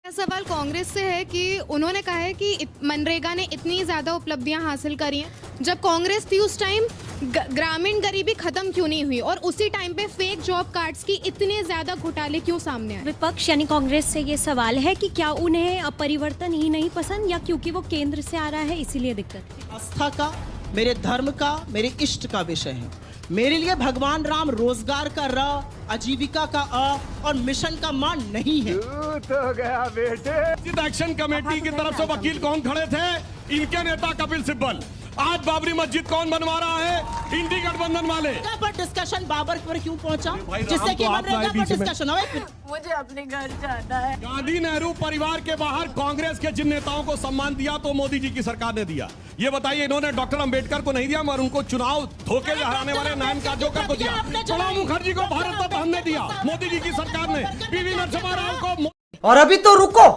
सवाल कांग्रेस से है कि उन्होंने कहा है कि मनरेगा ने इतनी ज़्यादा उपलब्धियां हासिल करी हैं। जब कांग्रेस थी उस टाइम ग्रामीण गरीबी खत्म क्यों नहीं हुई और उसी टाइम पे फेक जॉब कार्ड्स की इतने ज़्यादा घोटाले क्यों सामने आए? विपक्ष यानी कांग्रेस से ये सवाल है कि क्या उन्हें अब परिवर्तन ही नहीं पसंद या क्योंकि वो केंद्र से आ रहा है इसीलिए दिक्कत है? आस्था का, मेरे धर्म का, मेरे इष्ट का विषय है। मेरे लिए भगवान राम रोजगार का र, आजीविका का अ और मिशन का मान नहीं है। तो गया बेटे। एक्शन कमेटी की तरफ से वकील कौन खड़े थे? इनके नेता कपिल सिब्बल। आज बाबरी मस्जिद कौन बनवा रहा है? इंडी गठबंधन वाले। पर डिस्कशन बाबर पर क्यों पहुंचा? जिससे कि मनरेगा पर डिस्कशन हो। मुझे अपने घर जाना है। गांधी नेहरू परिवार के बाहर कांग्रेस के जिन नेताओं को सम्मान दिया तो मोदी जी की सरकार ने दिया। ये बताइए, इन्होंने डॉक्टर अंबेडकर को नहीं दिया मगर उनको चुनाव धोखे हराने वाले नयन काजोकर को दिया। प्रणब मुखर्जी को भारत रत्न हमने दिया, मोदी जी की सरकार ने। पीवी नरसिम्हा राव को। और अभी तो रुको,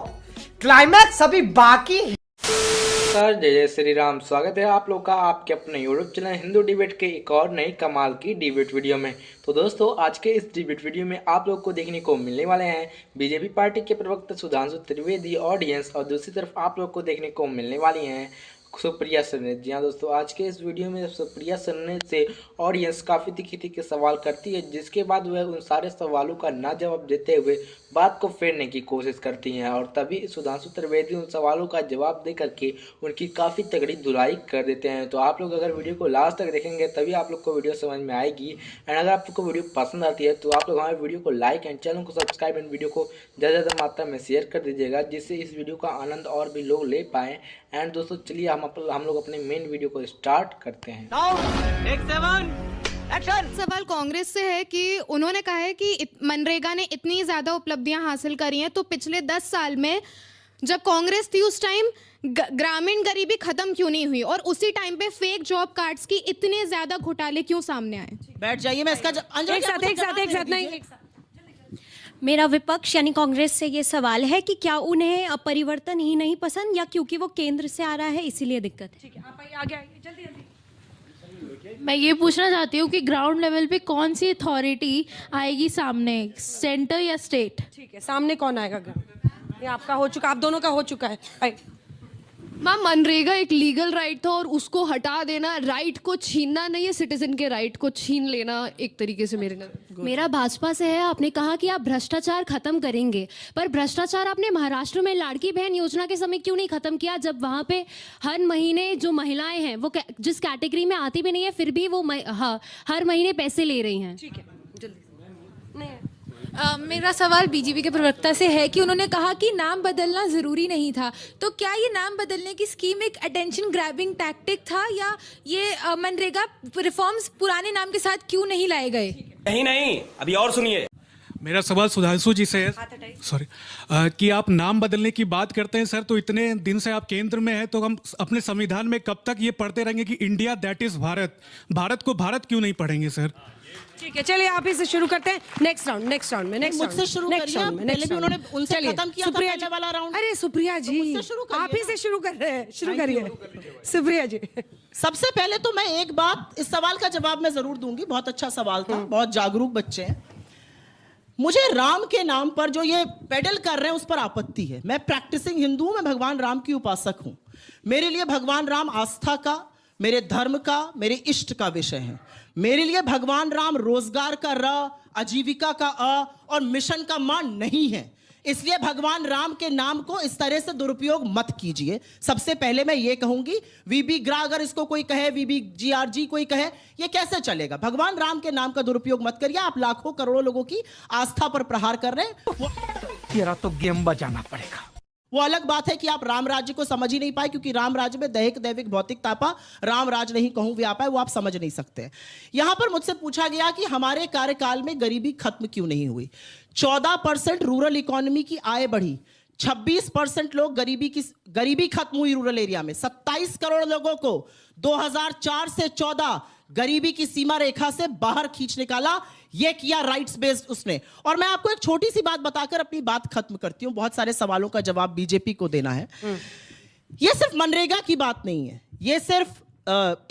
क्लाइमैक्स अभी बाकी है। सर जय जय श्री राम। स्वागत है आप लोग का आपके अपने यूट्यूब चैनल हिंदू डिबेट के एक और नई कमाल की डिबेट वीडियो में। तो दोस्तों, आज के इस डिबेट वीडियो में आप लोग को देखने को मिलने वाले हैं बीजेपी पार्टी के प्रवक्ता सुधांशु त्रिवेदी ऑडियंस, और दूसरी तरफ आप लोग को देखने को मिलने वाली हैं सुप्रिया सरनेज। जी हाँ दोस्तों, आज के इस वीडियो में सुप्रिया सरनेज से ऑडियंस काफ़ी तीखे सवाल करती है, जिसके बाद वह उन सारे सवालों का ना जवाब देते हुए बात को फेरने की कोशिश करती हैं, और तभी सुधांशु त्रिवेदी उन सवालों का जवाब दे करके उनकी काफ़ी तगड़ी धुलाई कर देते हैं। तो आप लोग अगर वीडियो को लास्ट तक देखेंगे तभी आप लोग को वीडियो समझ में आएगी। एंड अगर आप लोग को वीडियो पसंद आती है तो आप लोग हमारे वीडियो को लाइक एंड चैनल को सब्सक्राइब एंड वीडियो को ज़्यादा मात्रा में शेयर कर दीजिएगा, जिससे इस वीडियो का आनंद और भी लोग ले पाएँ। एंड दोस्तों, चलिए हम लोग अपने मेन वीडियो को स्टार्ट करते हैं। सवाल कांग्रेस से है कि उन्होंने कहा है कि मनरेगा ने इतनी ज़्यादा उपलब्धियां हासिल करी हैं, तो पिछले 10 साल में जब कांग्रेस थी उस टाइम ग्रामीण गरीबी खत्म क्यों नहीं हुई और उसी टाइम पे फेक जॉब कार्ड्स की इतने ज़्यादा घोटाले क्यों सामने आए? बैठ जाइए, मैं इसका एक साथ मेरा विपक्ष यानी कांग्रेस से ये सवाल है कि क्या उन्हें अब परिवर्तन ही नहीं पसंद या क्योंकि वो केंद्र से आ रहा है इसीलिए दिक्कत है? ठीक है, आप आगे आइए, जल्दी जल्दी। मैं ये पूछना चाहती हूँ कि ग्राउंड लेवल पे कौन सी अथॉरिटी आएगी सामने, सेंटर या स्टेट? ठीक है, सामने कौन आएगा? ग्राउंड ये आपका हो चुका, आप दोनों का हो चुका है। मैम, मनरेगा एक लीगल राइट था और उसको हटा देना, राइट को छीनना नहीं है, सिटीजन के राइट को छीन लेना एक तरीके से मेरे नजर। मेरा भाजपा से है। आपने कहा कि आप भ्रष्टाचार खत्म करेंगे, पर भ्रष्टाचार आपने महाराष्ट्र में लाड़की बहन योजना के समय क्यों नहीं खत्म किया, जब वहाँ पे हर महीने जो महिलाएं हैं वो जिस कैटेगरी में आती भी नहीं है फिर भी वो हर महीने पैसे ले रही हैं? ठीक है, जल्दी नहीं। मेरा सवाल बीजेपी के प्रवक्ता से है कि उन्होंने कहा कि नाम बदलना ज़रूरी नहीं था, तो क्या ये नाम बदलने की स्कीम एक अटेंशन ग्रैबिंग टैक्टिक था या ये मनरेगा रिफॉर्म्स पुराने नाम के साथ क्यों नहीं लाए गए? नहीं, अभी और सुनिए। मेरा सवाल सुधांशु जी से है, सॉरी, कि आप नाम बदलने की बात करते हैं सर, तो इतने दिन से आप केंद्र में हैं, तो हम अपने संविधान में कब तक ये पढ़ते रहेंगे कि India that is Bharat, Bharat को भारत क्यों नहीं पढ़ेंगे सर? ठीक है, चलिए आप ही से शुरू करते हैं। नेक्स्ट राउंड में मुझसे शुरू करिए। पहले भी उन्होंने उनसे खत्म किया था पहले वाला राउंड। अरे सुप्रिया जी, आप ही से शुरू कर रहे हैं, शुरू करिए सुप्रिया जी। सबसे पहले तो मैं एक बात, इस सवाल का जवाब मैं जरूर दूंगी। बहुत अच्छा सवाल था, बहुत जागरूक बच्चे हैं। मुझे राम के नाम पर जो ये पेडल कर रहे हैं उस पर आपत्ति है। मैं प्रैक्टिसिंग हिंदू हूं, मैं भगवान राम की उपासक हूं। मेरे लिए भगवान राम आस्था का, मेरे धर्म का, मेरे इष्ट का विषय है। मेरे लिए भगवान राम रोजगार का र, आजीविका का अ और मिशन का मान नहीं है। इसलिए भगवान राम के नाम को इस तरह से दुरुपयोग मत कीजिए। सबसे पहले मैं ये कहूंगी, वीबी ग्रा अगर इसको कोई कहे, वीबी GRG कोई कहे, ये कैसे चलेगा? भगवान राम के नाम का दुरुपयोग मत करिए। आप लाखों करोड़ों लोगों की आस्था पर प्रहार कर रहे हैं। तेरा तो गेम बजाना पड़ेगा। वो अलग बात है कि आप राम राज्य को समझ ही नहीं पाए, क्योंकि राम राज्य में दैहिक दैविक भौतिक तापा, राम राज नहीं कहूं व्यापा है, वो आप समझ नहीं सकते। यहां पर मुझसे पूछा गया कि हमारे कार्यकाल में गरीबी खत्म क्यों नहीं हुई। 14% रूरल इकोनॉमी की आय बढ़ी, 26% लोग गरीबी खत्म हुई रूरल एरिया में। 27 करोड़ लोगों को 2004 से 14 गरीबी की सीमा रेखा से बाहर खींच निकाला। ये किया राइट्स बेस्ड उसने। और मैं आपको एक छोटी सी बात बताकर अपनी बात खत्म करती हूं। बहुत सारे सवालों का जवाब बीजेपी को देना है। ये सिर्फ मनरेगा की बात नहीं है, ये सिर्फ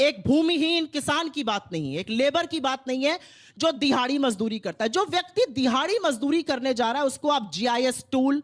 एक भूमिहीन किसान की बात नहीं है, एक लेबर की बात नहीं है जो दिहाड़ी मजदूरी करता है। जो व्यक्ति दिहाड़ी मजदूरी करने जा रहा है उसको आप GIS tool,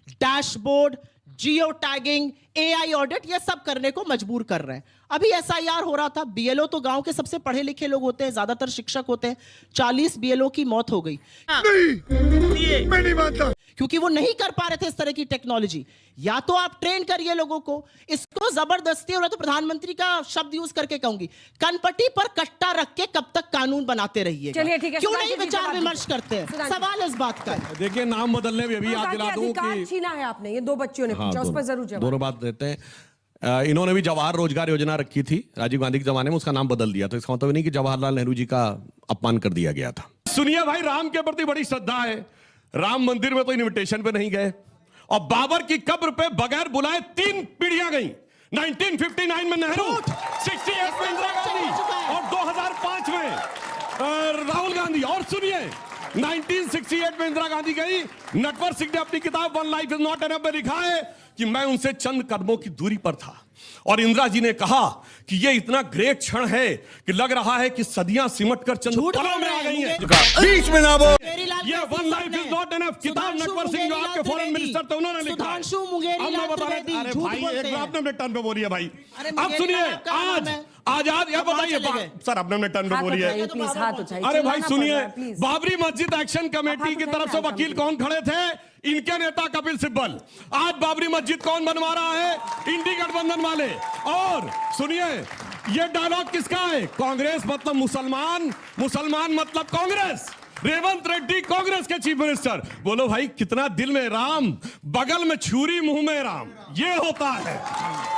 dashboard, geo tagging, AI audit, ये सब करने को मजबूर कर रहे हैं। अभी एसआईआर हो रहा था, बीएलओ तो गांव के सबसे पढ़े लिखे लोग होते हैं, ज्यादातर शिक्षक होते हैं। 40 बीएलओ की मौत हो गई। नहीं, मैं नहीं मानता, क्योंकि वो नहीं कर पा रहे थे इस तरह की टेक्नोलॉजी। या तो आप ट्रेन करिए लोगों को, इसको जबरदस्ती, और तो प्रधानमंत्री का शब्द यूज करके कहूंगी, कनपट्टी पर कट्टा रख के कब तक कानून बनाते रहिएगा। चलिए ठीक है, क्यों नहीं विचार विमर्श करते हैं? सवाल इस बात का है। देखिए, नाम बदलने में भी याद दिला दूं कि छीना है आपने, ये 2 बच्चियों ने पूछा, उस पर जरूर जवाब। दोनों बात देते हैं। इन्होंने भी जवाहर रोजगार योजना रखी थी राजीव गांधी के जमाने में, उसका नाम बदल दिया। तो इसका मतलब नहीं कि जवाहरलाल नेहरू जी का अपमान कर दिया गया था। सुनिए भाई, राम के प्रति बड़ी श्रद्धा है, राम मंदिर में तो इनविटेशन पे नहीं गए, और बाबर की कब्र पे बगैर बुलाए 3 पीढ़ियां गई। 1959 में नेहरू, 68 में इंदिरा गांधी और 2005 में राहुल गांधी। और सुनिए, 1968 में इंदिरा गांधी गई, नटवर सिंह ने अपनी किताब one life is not enough में लिखा है कि मैं उनसे चंद कदमों की दूरी पर था, और इंदिरा जी ने कहा कि ये इतना ग्रेट क्षण है कि लग रहा है कि सदियां सिमट कर चंद पलों में आ गई हैं। बीच में ना बोल, ये one life is not enough किताब नटवर सिंह जो आपके फॉरेन मिनिस्टर थे उन्होंने लिखा है। अब मैं बता रहा हूं, अरे भाई एक बार अपने टर्न पे बोलिए भाई। अब सुनिए, आज आजाद, ये बताइए सर, अपने टर्न पे बोलिए। अरे भाई सुनिए, बाबरी मस्जिद एक्शन कमेटी की तरफ से वकील कौन खड़े थे? इनके नेता कपिल सिब्बल। आज बाबरी मस्जिद कौन बनवा रहा है? इंडी गठबंधन वाले। और सुनिए, ये डायलॉग किसका है? कांग्रेस मतलब मुसलमान, मुसलमान मतलब कांग्रेस। रेवंत रेड्डी कांग्रेस के चीफ मिनिस्टर। बोलो भाई, कितना दिल में राम, बगल में छुरी, मुंह में राम, ये होता है।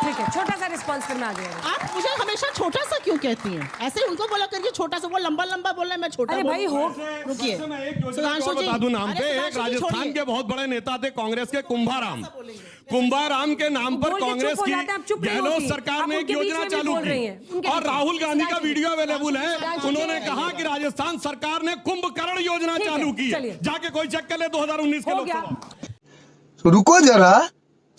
ठीक है, छोटा सा रिस्पांस करना आ जाएगा। आप मुझे हमेशा छोटा सा क्यों कहती हैं? ऐसे उनको बोला करिए छोटा सा, वो लंबा लंबा बोल रहे हैं, मैं छोटा। अरे भाई हो, रुकिए, सुधांशु जी बता दूं नाम पे, एक राजस्थान के बहुत बड़े नेता थे कांग्रेस के, कुंभाराम। कुंभाराम के नाम पर कांग्रेस की गहलोत सरकार ने एक योजना चालू की, और राहुल गांधी का वीडियो अवेलेबल है। उन्होंने कहा कि राजस्थान सरकार ने कुंभकर्ण योजना चालू की है, जाके कोई चेक कर ले 2019 के लोकसभा। रुको जरा,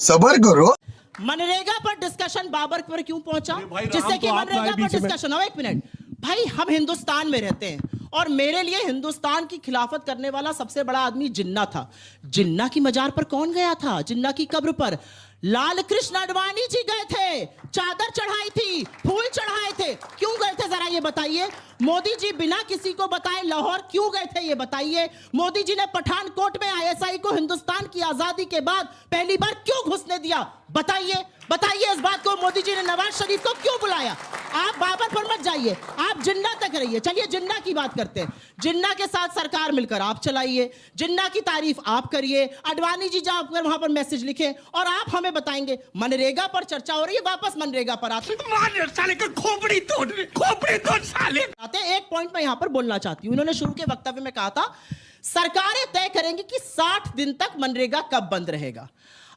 सब्र करो। मनरेगा पर डिस्कशन बाबर पर क्यों पहुंचा? जिससे कि मनरेगा पर डिस्कशन हो। 1 मिनट भाई, हम हिंदुस्तान में रहते हैं, और मेरे लिए हिंदुस्तान की खिलाफत करने वाला सबसे बड़ा आदमी जिन्ना था। जिन्ना की मजार पर कौन गया था? जिन्ना की कब्र पर लाल कृष्ण आडवाणी जी गए थे, चादर चढ़ाई थी, फूल चढ़ाए थे। क्यों गए थे जरा ये बताइए? मोदी जी बिना किसी को बताए लाहौर क्यों गए थे ये बताइए? मोदी जी ने पठानकोट में आईएसआई को हिंदुस्तान की आजादी के बाद पहली बार क्यों घुसने दिया? बताइए, बताइए इस बात को। मोदी जी ने नवाज शरीफ को क्यों बुलाया? आप बाबर पर मत जाइए, आप जिन्ना तक रहिए। चलिए जिन्ना की बात करते हैं। जिन्ना के साथ सरकार मिलकर आप चलाइए, जिन्ना की तारीफ आप करिए, आडवाणी जी जाकर वहां पर मैसेज लिखें, और आप हमें बताएंगे। मनरेगा पर चर्चा हो रही है, वापस मनरेगा पर आते एक पॉइंट में यहां पर बोलना चाहती हूं। इन्होंने शुरू के वक्तव्य में कहा था सरकारें तय करेंगी कि 60 दिन तक मनरेगा कब बंद रहेगा।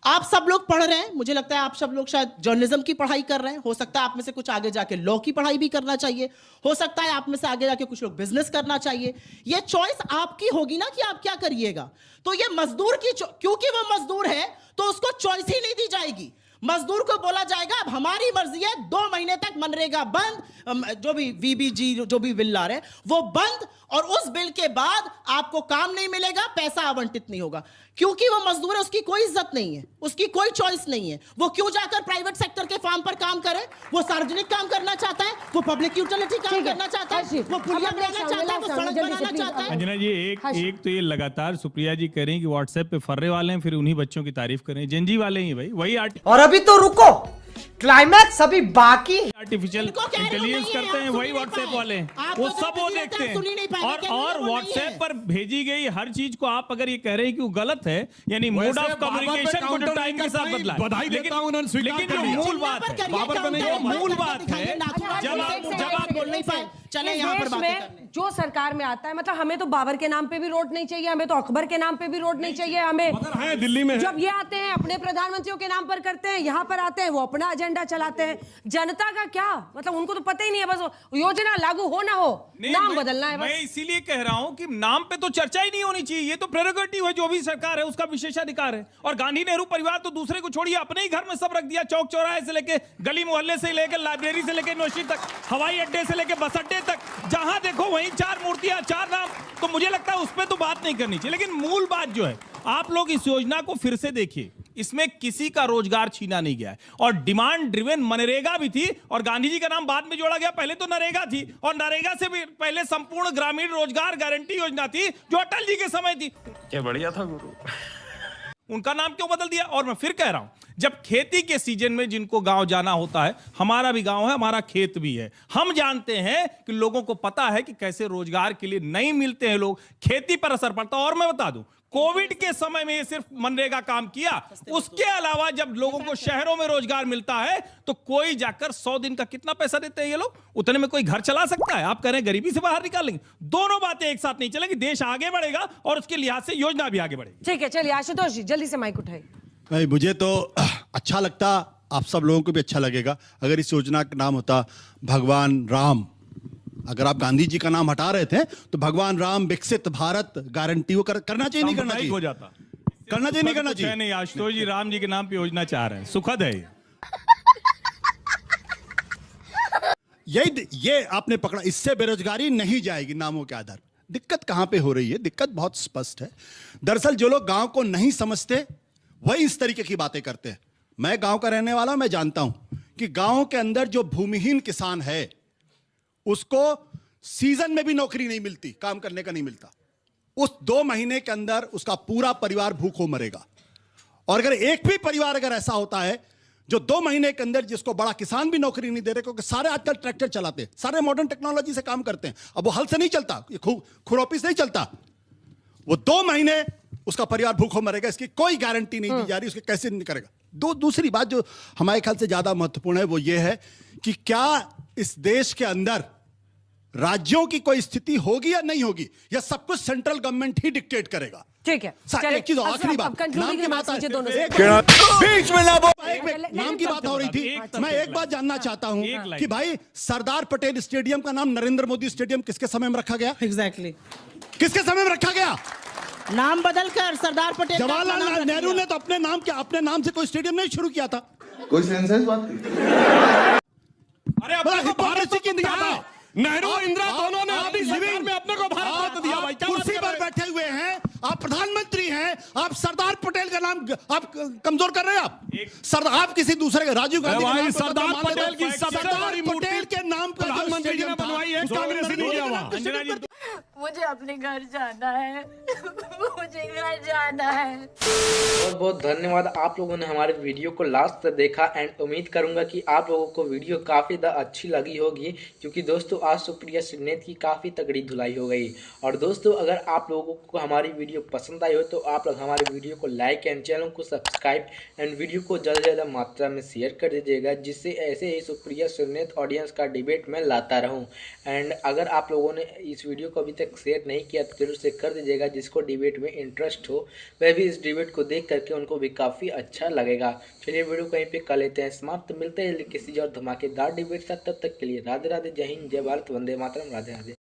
आप सब लोग पढ़ रहे हैं, मुझे लगता है आप सब लोग शायद जर्नलिज्म की पढ़ाई कर रहे हैं। हो सकता है आप में से कुछ आगे जाके लॉ की पढ़ाई भी करना चाहिए, हो सकता है आप में से आगे जाके कुछ लोग बिजनेस करना चाहिए। ये चॉइस आपकी होगी ना कि आप क्या करिएगा। तो ये मजदूर की, क्योंकि वो मजदूर है तो उसको चॉइस ही नहीं दी जाएगी। मजदूर को बोला जाएगा अब हमारी मर्जी है, 2 महीने तक मनरेगा बंद, जो भी वीबीजी जो भी बिल ला रहे हैं वो बंद, और उस बिल के बाद आपको काम नहीं मिलेगा, पैसा आवंटित नहीं होगा। क्योंकि वो मजदूर है, उसकी कोई इज्जत नहीं है, उसकी कोई चॉइस नहीं है। वो क्यों जाकर प्राइवेट सेक्टर के फार्म पर काम करे? वो सार्वजनिक काम करना चाहता है, वो पब्लिक यूटिलिटी काम करना चाहता है, वो पुलिया बनाना चाहता है, वो सड़क बनाना चाहता है। अंजना जी, एक तो ये लगातार सुप्रिया जी कह रही हैं कि व्हाट्सएप पे फर्रे वाले हैं, फिर उन्हीं बच्चों की तारीफ करें। जेनजी वाले ही भाई, वही और अभी तो रुको, क्लाइमैक्स अभी बाकी। आर्टिफिशियल इंटेलिजेंस करते हैं वही व्हाट्सएप वाले, वो सब वो देखते हैं। और व्हाट्सएप पर भेजी गई हर चीज को आप अगर ये कह रहे हैं कि वो गलत है, यानी मोड ऑफ कम्युनिकेशन को जो टाइम के साथ बदला है, लेकिन जो मूल बात है, मूल बात है, जब आप बोल नहीं पाए, चले यहाँ पर बातें जो सरकार में आता है, मतलब हमें तो बाबर के नाम पे भी रोड नहीं चाहिए, हमें तो अकबर के नाम पे भी रोड नहीं चाहिए, हमें दिल्ली में जब ये आते हैं अपने प्रधानमंत्रियों के नाम पर करते हैं, यहाँ पर आते हैं वो अपना एजेंडा चलाते हैं। जनता का क्या मतलब, उनको तो पता ही नहीं है, बस योजना लागू हो ना हो, नाम बदलना है बस। मैं इसीलिए कह रहा हूं कि नाम पे तो चर्चा ही नहीं होनी चाहिए, ये तो प्रेरोगेटिव है, जो भी सरकार है उसका विशेषाधिकार है। और गांधी नेहरू परिवार तो दूसरे को छोड़िए, अपने ही घर में सब रख दिया, चौक चौराहे से लेके गली मोहल्ले से लेकर लाइब्रेरी से लेकर यूनिवर्सिटी तक, हवाई अड्डे से लेकर बस अड्डे तक, जहां देखो वहीं 4 मूर्तियां 4 नाम। तो मुझे लगता है उस पर तो बात नहीं करनी चाहिए, लेकिन मूल बात जो है आप लोग इस योजना को फिर से देखिए, इसमें किसी का रोजगार छीना नहीं गया है और डिमांड ड्रिवन मनरेगा भी थी और गांधी जी का नाम बाद में जोड़ा गया, पहले तो नरेगा थी और नरेगा से भी पहले संपूर्ण ग्रामीण रोजगार गारंटी योजना थी जो अटल जी के समय थी। क्या बढ़िया था गुरु। उनका नाम क्यों बदल दिया? और मैं फिर कह रहा हूं, जब खेती के सीजन में जिनको गांव जाना होता है, हमारा भी गांव है, हमारा खेत भी है, हम जानते हैं कि लोगों को पता है कि कैसे रोजगार के लिए नहीं मिलते हैं लोग, खेती पर असर पड़ता है। और मैं बता दूं, कोविड के समय में ये सिर्फ मनरेगा काम किया, उसके अलावा जब लोगों को शहरों में रोजगार मिलता है तो कोई जाकर 100 दिन का कितना पैसा देते हैं ये लोग, उतने में कोई घर चला सकता है? आप कह रहे हैं गरीबी से बाहर निकालेंगे, दोनों बातें एक साथ नहीं चलेंगी। देश आगे बढ़ेगा और उसके लिहाज से योजना भी आगे बढ़ेगी। ठीक है, चलिए आशुतोष जी जल्दी से माइक उठाइए। भाई मुझे तो अच्छा लगता, आप सब लोगों को भी अच्छा लगेगा अगर इस योजना का नाम होता भगवान राम। अगर आप गांधी जी का नाम हटा रहे थे तो भगवान राम विकसित भारत गारंटी वो करना चाहिए, नहीं करना चाहिए? हो जाता, करना चाहिए, नहीं करना चाहिए? नहीं, आशुतोष जी राम जी के नाम पे योजना चाह रहे हैं, सुखद है ये आपने पकड़ा। इससे बेरोजगारी नहीं जाएगी नामों के आधार। दिक्कत कहां पे हो रही है? दिक्कत बहुत स्पष्ट है। दरअसल जो लोग गांव को नहीं समझते वही इस तरीके की बातें करते हैं। मैं गांव का रहने वाला हूं, मैं जानता हूं कि गांव के अंदर जो भूमिहीन किसान है उसको सीजन में भी नौकरी नहीं मिलती, काम करने का नहीं मिलता। उस 2 महीने के अंदर उसका पूरा परिवार भूखों मरेगा। और अगर एक भी परिवार अगर ऐसा होता है जो 2 महीने के अंदर जिसको बड़ा किसान भी नौकरी नहीं दे रहे, क्योंकि सारे आजकल ट्रैक्टर चलाते हैं, सारे मॉडर्न टेक्नोलॉजी से काम करते हैं, अब वो हल से नहीं चलता, खुरपी से नहीं चलता, वो 2 महीने उसका परिवार भूखों मरेगा। इसकी कोई गारंटी नहीं दी जा रही, उसके कैसे नहीं करेगा। दूसरी बात जो हमारे ख्याल से ज्यादा महत्वपूर्ण है वो ये है कि क्या इस देश के अंदर राज्यों की कोई स्थिति होगी या नहीं होगी, या सब कुछ सेंट्रल गवर्नमेंट ही डिक्टेट करेगा? ठीक है, एक चीज आखिरी बात, नाम की बात बीच में ना नाम की बात हो रही थी। मैं एक बात जानना चाहता हूं कि भाई सरदार पटेल स्टेडियम का नाम नरेंद्र मोदी स्टेडियम किसके समय में रखा गया? एग्जैक्टली किसके समय में रखा गया? नाम बदलकर सरदार पटेल। जवाहरलाल नेहरू ने तो अपने नाम से कोई स्टेडियम नहीं शुरू किया था। कोई सेंसेस बात नहीं। अरे अपने को भारत रत्न दिया था नेहरू, इंदिरा दोनों ने अपनी सरकार में अपने को भारत रत्न दिया। भाई कुर्सी पर बैठे हुए हैं, आप प्रधानमंत्री हैं, आप सरदार पटेल का नाम आप कमजोर कर रहे हैं। आप आप किसी दूसरे का, राजीव गांधी के नाम सरदार पटेल की सबसे बड़ी पटेल के नाम पर प्रधानमंत्री ने बनवाई है, कांग्रेस ने किया वहां। मुझे अपने घर जाना है, मुझे घर जाना है। बहुत बहुत धन्यवाद आप लोगों ने हमारे वीडियो को लास्ट तक देखा एंड उम्मीद करूंगा कि आप लोगों को वीडियो काफ़ी अच्छी लगी होगी, क्योंकि दोस्तों आज सुप्रिया श्रीनेत की काफ़ी तगड़ी धुलाई हो गई। और दोस्तों अगर आप लोगों को हमारी वीडियो पसंद आई हो तो आप लोग हमारे वीडियो को लाइक एंड चैनल को सब्सक्राइब एंड वीडियो को ज़्यादा से ज़्यादा मात्रा में शेयर कर दीजिएगा, जिससे ऐसे ही सुप्रिया श्रीनेत ऑडियंस का डिबेट में लाता रहूँ। एंड अगर आप लोगों ने इस वीडियो को अभी तक शेयर नहीं किया तो जरूर से कर दीजिएगा, जिसको डिबेट में इंटरेस्ट हो वह भी इस डिबेट को देख करके उनको भी काफ़ी अच्छा लगेगा। चलिए वीडियो कहीं पे कर लेते हैं समाप्त, मिलते हैं किसी और धमाकेदार डिबेट साथ। तब तक के लिए राधे राधे, जय हिंद, जय भारत, वंदे मातरम, राधे राधे।